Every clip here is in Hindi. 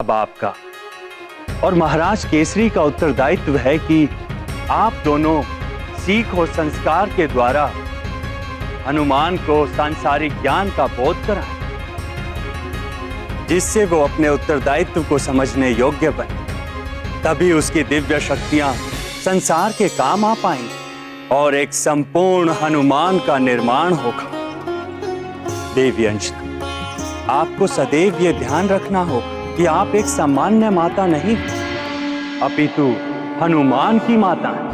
बाप का और महाराज केसरी का उत्तरदायित्व है कि आप दोनों सीख और संस्कार के द्वारा हनुमान को सांसारिक ज्ञान का बोध कराएं, जिससे वो अपने उत्तरदायित्व को समझने योग्य बने। तभी उसकी दिव्य शक्तियां संसार के काम आ पाएंगी और एक संपूर्ण हनुमान का निर्माण होगा। देवी अंजना, आपको सदैव ये ध्यान रखना होगा कि आप एक सामान्य माता नहीं, अपितु हनुमान की माता हैं।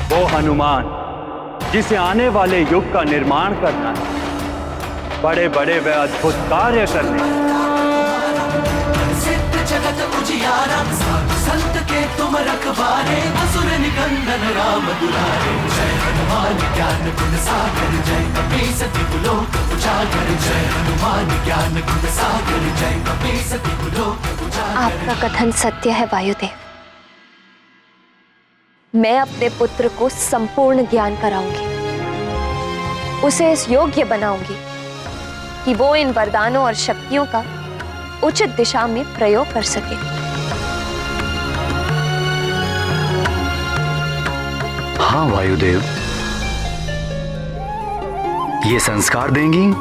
वो हनुमान जिसे आने वाले युग का निर्माण करना है, बड़े बड़े व अद्भुत कार्य करने हैं। जगत उजियारा साधु संत के तुम रखवारे, असुर निकंदन राम दुलारे। जय हनुमान ज्ञान गुण सागर, जय कपीसति लोक उजागर। जय हनुमान ज्ञान गुण सागर, जय कपीसति लोक उजागर। आपका कथन सत्य है वायुदेव। मैं अपने पुत्र को संपूर्ण ज्ञान कराऊंगी, उसे इस योग्य बनाऊंगी कि वो इन वरदानों और शक्तियों का उचित दिशा में प्रयोग कर सके। हाँ वायुदेव, ये संस्कार देंगी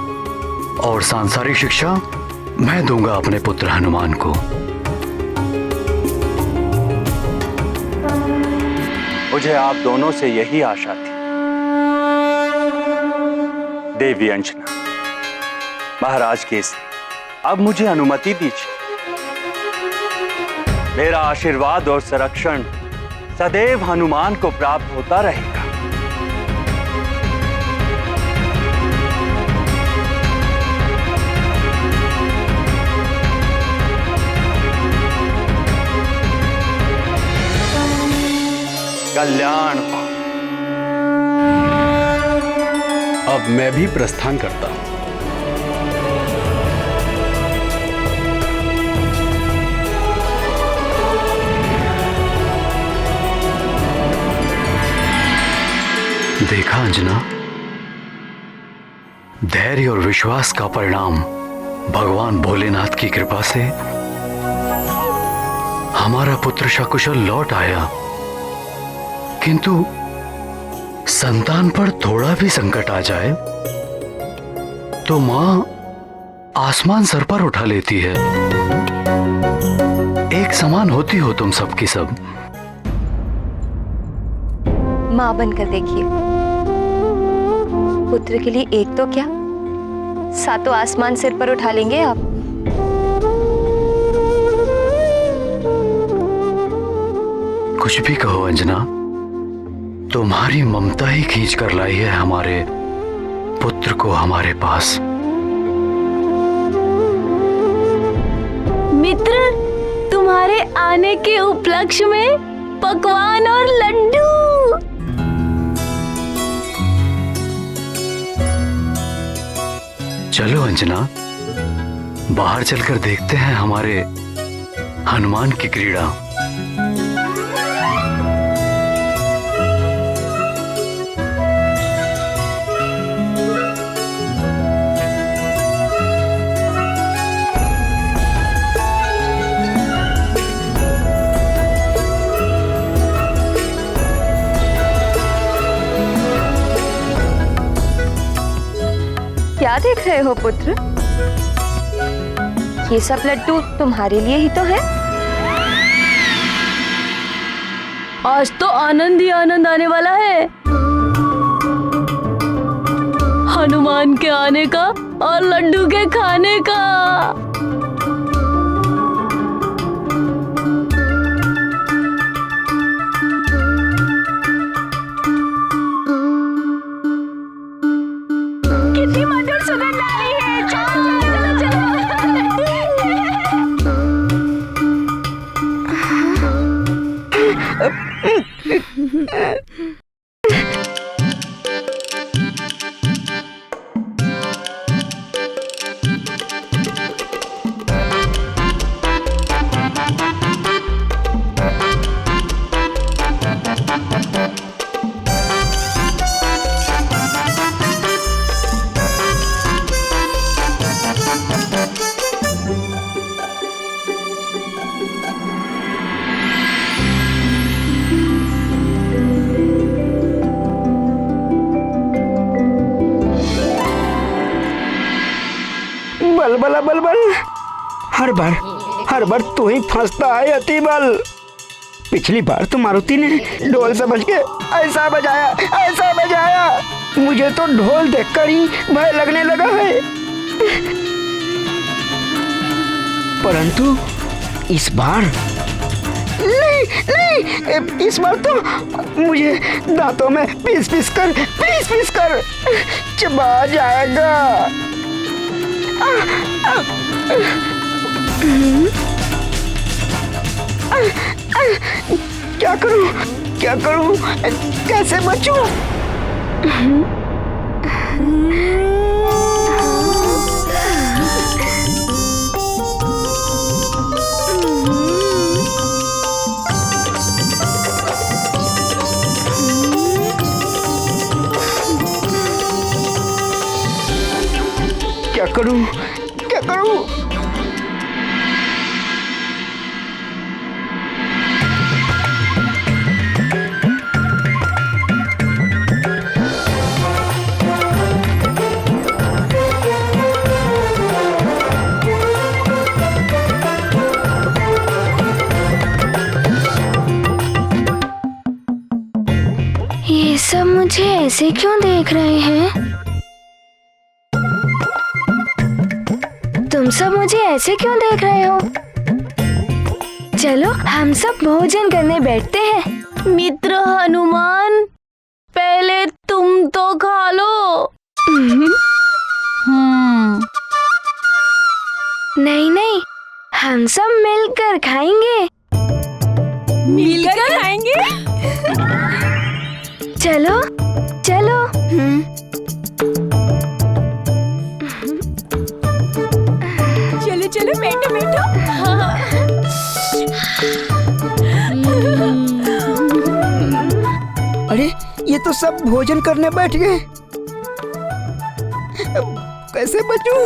और सांसारिक शिक्षा मैं दूंगा अपने पुत्र हनुमान को। मुझे आप दोनों से यही आशा थी। देवी अंजना, महाराज केसरी, अब मुझे अनुमति दीजिए। मेरा आशीर्वाद और संरक्षण सदैव हनुमान को प्राप्त होता रहेगा। कल्याण हो। अब मैं भी प्रस्थान करता हूं। देखा अंजना, धैर्य और विश्वास का परिणाम भगवान भोलेनाथ की कृपा से हमारा पुत्र सकुशल लौट आया। किंतु संतान पर थोड़ा भी संकट आ जाए तो मां आसमान सर पर उठा लेती है। एक समान होती हो तुम सबकी सब। मां बनकर देखिए, पुत्र के लिए एक तो क्या, सातों आसमान सिर पर उठा लेंगे आप। कुछ भी कहो अंजना, तुम्हारी ममता ही खींच कर लाई है हमारे पुत्र को हमारे पास। मित्र, तुम्हारे आने के उपलक्ष्य में पकवान और लड्डू। चलो अंजना, बाहर चलकर देखते हैं हमारे हनुमान की क्रीड़ा। क्या देख रहे हो पुत्र? ये सब लड्डू तुम्हारे लिए ही तो है। आज तो आनंद ही आनंद आने वाला है, हनुमान के आने का और लड्डू के खाने का। कितनी मधुर सुगंध आ रही है। चलो चलो चलो चलो। हर बार तू ही फंसता है अतिबल। पिछली बार तो मारुति ने ढोल समझ के ऐसा बजाया, मुझे तो ढोल देखकर ही भय लगने लगा है। परंतु इस बार नहीं, इस बार तो मुझे दांतों में पीस पीस कर चबा जाएगा। क्या करूं? कैसे बचूं? क्या करूं? ये सब मुझे ऐसे क्यों देख रहे हैं? तुम सब मुझे ऐसे क्यों देख रहे हो? चलो हम सब भोजन करने बैठते हैं। मित्र हनुमान, पहले तुम तो खा लो। नहीं, हम सब मिलकर खाएंगे। मिलकर खाएंगे? चलो। चलो बैठो। अरे ये तो सब भोजन करने बैठ गए, कैसे बचूं?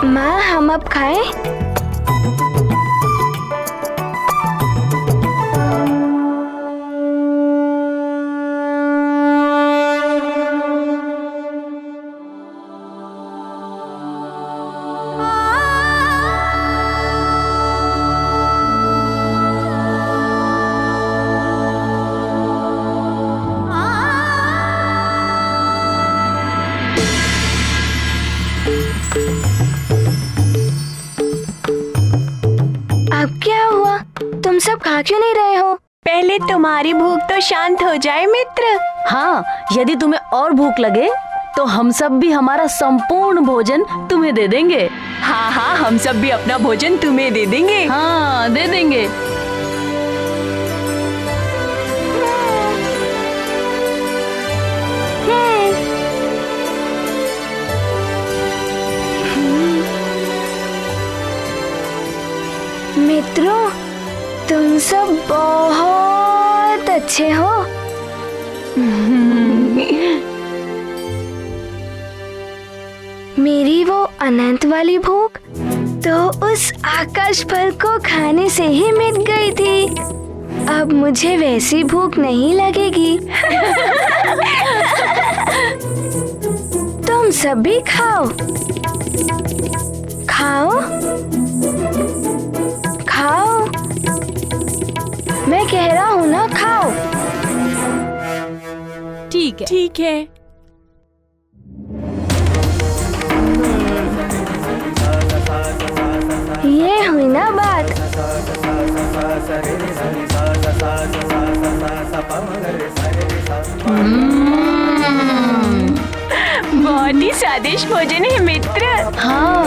माँ, हम अब खाएं? अब क्या हुआ? तुम सब खा क्यों नहीं रहे हो? पहले तुम्हारी भूख तो शांत हो जाए मित्र। हाँ, यदि तुम्हें और भूख लगे तो हम सब भी हमारा संपूर्ण भोजन तुम्हें दे देंगे। हाँ, हम सब भी अपना भोजन तुम्हें दे देंगे। हाँ, दे देंगे। मित्रों, तुम सब बहुत अच्छे हो। मेरी वो अनंत वाली भूख तो उस आकाश फल को खाने से ही मिट गई थी। अब मुझे वैसी भूख नहीं लगेगी। तुम सब भी खाओ। मैं कह रहा हूँ ना, खाओ। ठीक है। ये हुई ना बात। बहुत ही स्वादिष्ट भोजन है मित्र। हाँ,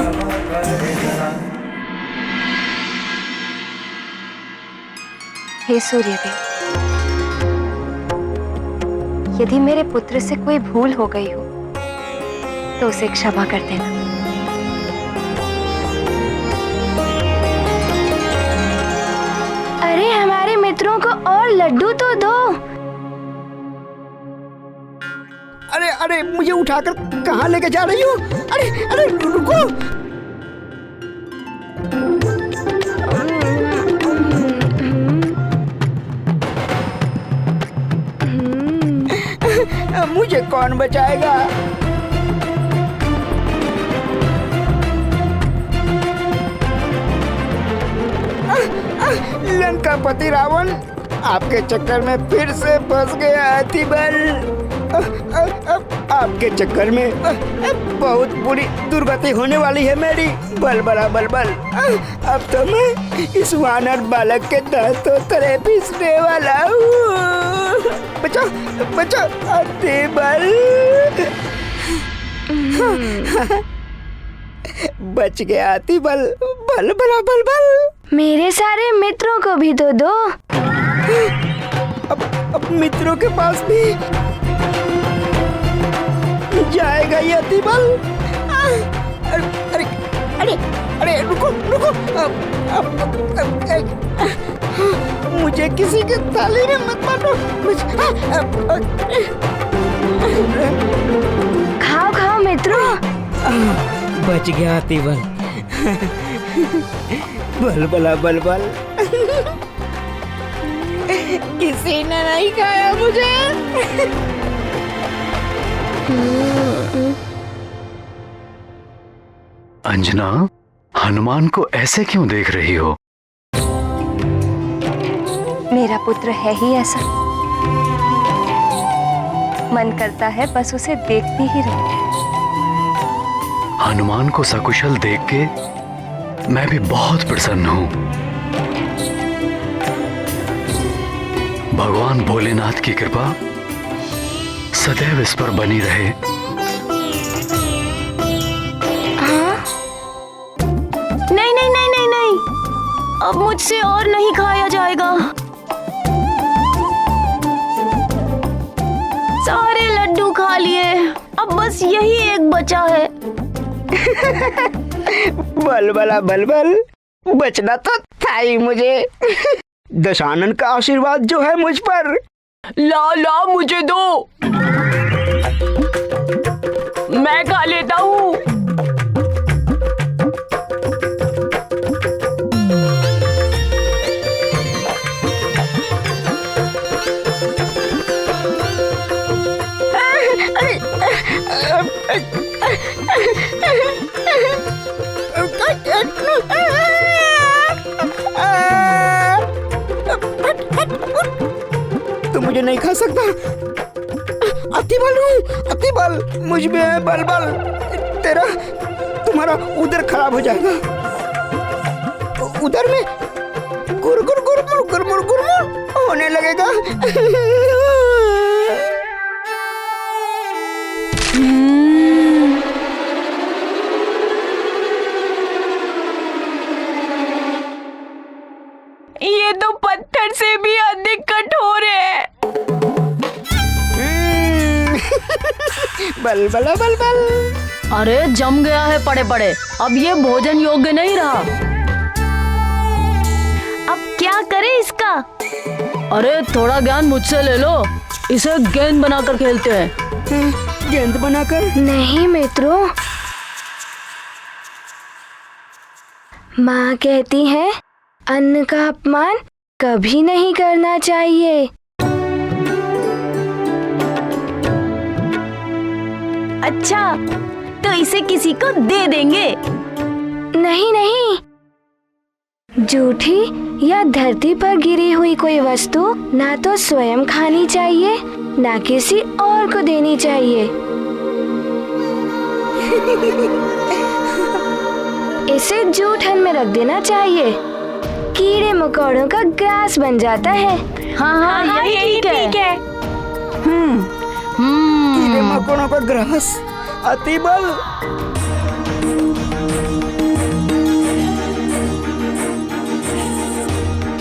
हे सूर्यदेव, यदि मेरे पुत्र से कोई भूल हो गई हो तो उसे क्षमा कर देना। अरे हमारे मित्रों को और लड्डू तो दो। अरे अरे, मुझे उठाकर कहाँ लेके जा रही हो? अरे अरे रुको। मुझे कौन बचाएगा? लंकापति रावण, आपके चक्कर में फिर से फंस गया अतिबल। आपके चक्कर में बहुत बुरी दुर्गति होने वाली है मेरी। बल बड़ा बल बल, अब तो मैं इस वानर बालक के दांतों तरह पीसने वाला हूँ। बचाओ बचाओ अतिबल। बच गया अतिबल। बल बड़ा बल बल। मेरे सारे मित्रों को भी तो दो। अब मित्रों के पास भी जाएगा ये अतिबल। अरे अरे अरे रुको रुको। मुझे किसी के थाली में मत मारो। खाओ खाओ मित्रों। बच गया अतिबल। बल बला बल बल। किसी ने नहीं खाया मुझे। अंजना, हनुमान को ऐसे क्यों देख रही हो? मेरा पुत्र है ही ऐसा, मन करता है बस उसे देखती ही रहूं। हनुमान को सकुशल देख के मैं भी बहुत प्रसन्न हूं। भगवान भोलेनाथ की कृपा सदैव इस पर बनी रहे। नहीं नहीं नहीं नहीं नहीं, अब मुझसे और नहीं खाया जाएगा। सारे लड्डू खा लिए, अब बस यही एक बचा है। बल बला बल बल, बचना तो था ही मुझे। दशानन का आशीर्वाद जो है मुझ पर। ला ला मुझे दो, मैं खा लेता हूँ। तू मुझे नहीं खा सकता। अतिबल हूँ, अतिबल मुझ में है बल बल। तुम्हारा उदर खराब हो जाएगा। उदर में गुरगुर गुरमुर गुरमुर गुरमुर होने लगेगा। ये तो पत्थर से भी अधिक कठोर है। बल बला बल बल। अरे जम गया है पड़े पड़े, अब ये भोजन योग्य नहीं रहा। अब क्या करें इसका? अरे थोड़ा ज्ञान मुझसे ले लो, इसे गेंद बनाकर खेलते हैं। गेंद बनाकर? नहीं मित्रों, माँ कहती है अन्न का अपमान कभी नहीं करना चाहिए। अच्छा, तो इसे किसी को दे देंगे? नहीं नहीं, जूठी या धरती पर गिरी हुई कोई वस्तु ना तो स्वयं खानी चाहिए ना किसी और को देनी चाहिए। इसे जूठन में रख देना चाहिए, कीड़े मकोड़ों का ग्रास बन जाता है। हाँ हाँ, यही ठीक है। कीड़े मकोड़ों का ग्रास। अतिबल,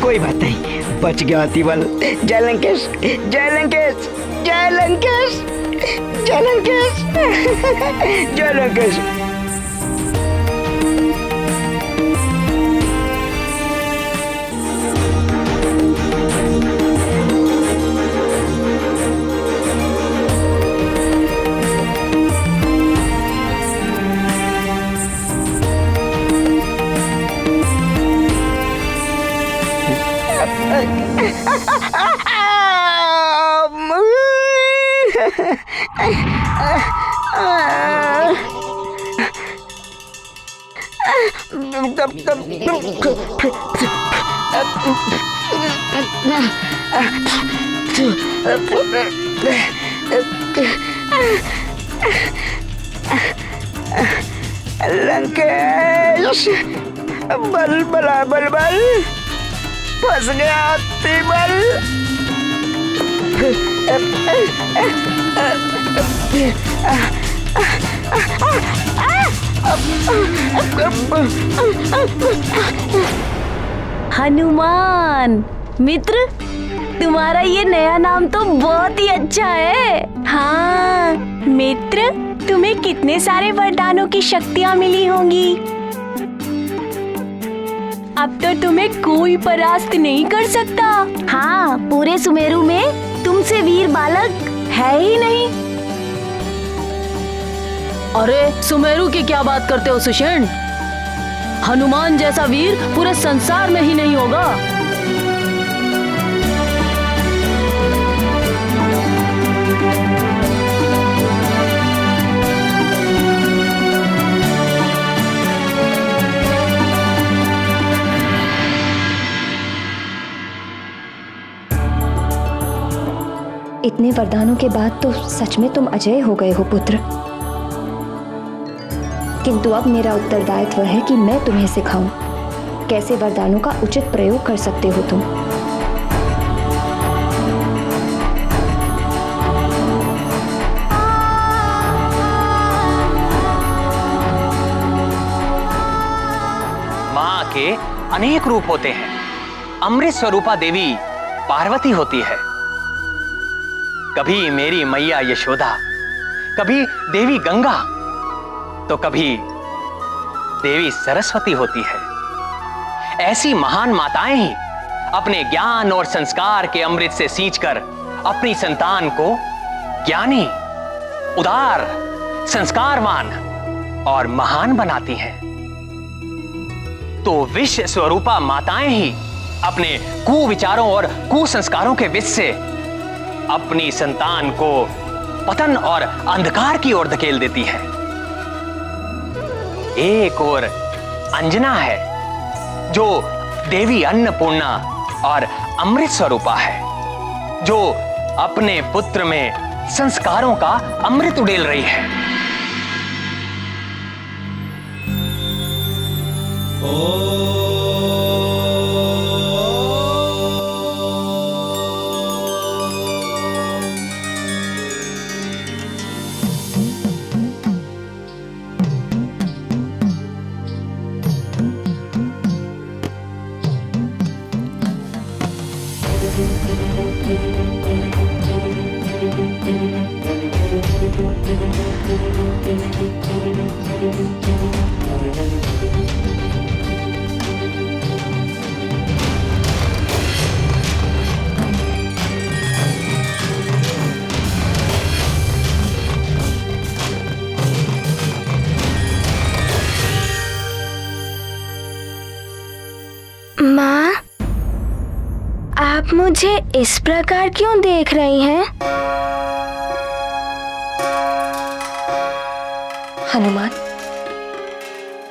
कोई बात नहीं, बच गया अतिबल। जय लंकेश, जय लंकेश, जय लंकेश, जय लंकेश, जय लंकेश। लंकेश, बल बला बल बल, फंस गया तिबल। हनुमान मित्र, तुम्हारा ये नया नाम तो बहुत ही अच्छा है। हाँ मित्र, तुम्हें कितने सारे वरदानों की शक्तियाँ मिली होंगी। अब तो तुम्हें कोई परास्त नहीं कर सकता। हाँ, पूरे सुमेरु में तुमसे वीर बालक है ही नहीं। अरे सुमेरु की क्या बात करते हो सुषेण? हनुमान जैसा वीर पूरे संसार में ही नहीं होगा। इतने वरदानों के बाद तो सच में तुम अजय हो गए हो पुत्र। किंतु अब मेरा उत्तरदायित्व है कि मैं तुम्हें सिखाऊं कैसे वरदानों का उचित प्रयोग कर सकते हो तुम। माँ के अनेक रूप होते हैं। अमृत स्वरूपा देवी पार्वती होती है, कभी मेरी मैया यशोदा, कभी देवी गंगा, तो कभी देवी सरस्वती होती है। ऐसी महान माताएं ही अपने ज्ञान और संस्कार के अमृत से सींचकर अपनी संतान को ज्ञानी, उदार, संस्कारवान और महान बनाती हैं। तो विश्व स्वरूपा माताएं ही अपने कुविचारों और कुसंस्कारों के विष से अपनी संतान को पतन और अंधकार की ओर धकेल देती है। एक और अंजना है जो देवी अन्नपूर्णा और अमृत स्वरूपा है, जो अपने पुत्र में संस्कारों का अमृत उड़ेल रही है। माँ, आप मुझे इस प्रकार क्यों देख रही हैं? हनुमान,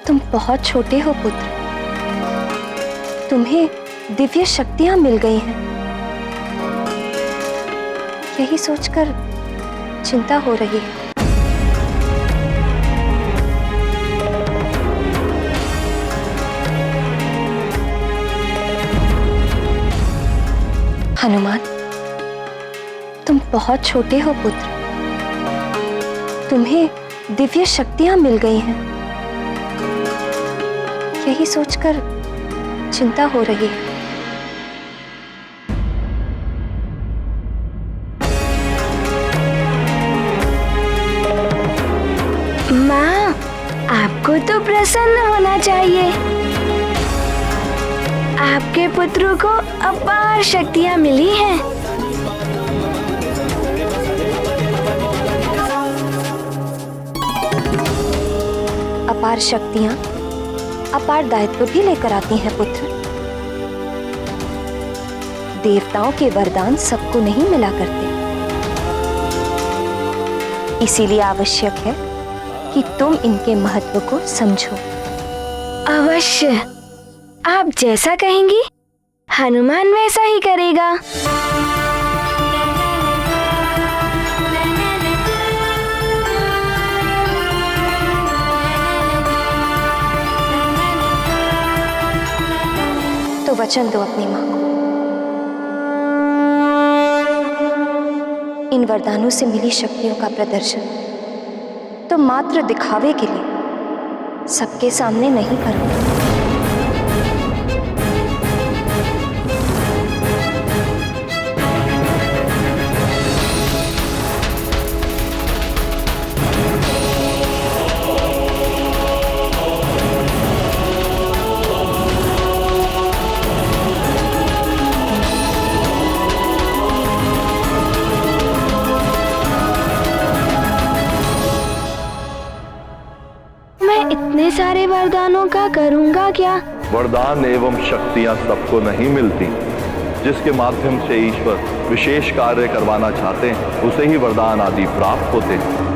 तुम बहुत छोटे हो पुत्र। तुम्हें दिव्य शक्तियां मिल गई हैं। यही सोचकर चिंता हो रही है। हनुमान, तुम बहुत छोटे हो पुत्र। तुम्हें दिव्य शक्तियां मिल गई हैं। यही सोचकर चिंता हो रही है। माँ, आपको तो प्रसन्न होना चाहिए। आपके पुत्र को अपार शक्तियां मिली हैं। अपार शक्तियां अपार दायित्व भी लेकर आती हैं पुत्र। देवताओं के वरदान सबको नहीं मिला करते। इसीलिए आवश्यक है कि तुम इनके महत्व को समझो। अवश्य, आप जैसा कहेंगी हनुमान वैसा ही करेगा। तो वचन दो अपनी मां को। इन वरदानों से मिली शक्तियों का प्रदर्शन तो मात्र दिखावे के लिए सबके सामने नहीं करूंगी। इतने सारे वरदानों का करूंगा क्या? वरदान एवं शक्तियां सबको नहीं मिलती। जिसके माध्यम से ईश्वर विशेष कार्य करवाना चाहते हैं उसे ही वरदान आदि प्राप्त होते हैं।